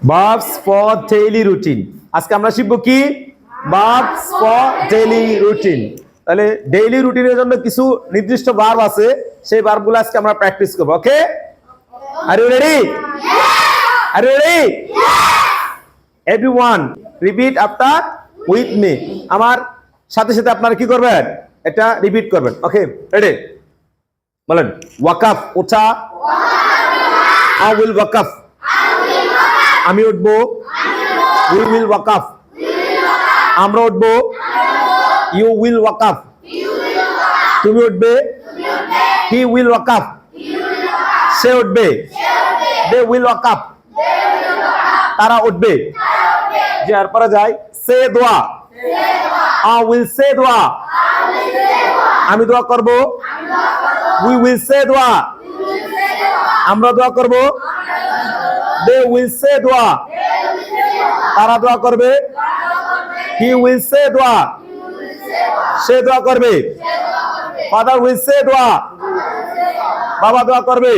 verbs for daily routine আজকে আমরা শিখব কি verbs for daily routine তাহলে ডেইলি রুটিনের জন্য কিছু নির্দিষ্ট ভার্ব আছে সেই ভার্বগুলো আজকে আমরা প্র্যাকটিস করব okay are you ready are you ready everyone repeat after with me আমার সাথে সাথে আপনারা কি করবেন এটা রিপিট করবেন ওকে রেডি বলেন ওয়াকাফ ওঠা আই উইল ওয়াকাফ আমি উঠবো উই উইল ওয়াকাফ আমরা উঠবো ইউ উইল ওয়াকাফ তুমি উঠবে হি উইল ওয়াকাফ সে উঠবে দে উইল ওয়াকাফ তারা উঠবে যে এরপরে যায় সে দোয়া আই উইল সে দোয়া আমি দোয়া করব উই উইল সে দোয়া আমরা দোয়া করব দে উইল সে দোয়া তারা দোয়া করবে হি উইল সে দোয়া সে দোয়া করবে ফাদার উইল সে দোয়া বাবা দোয়া করবে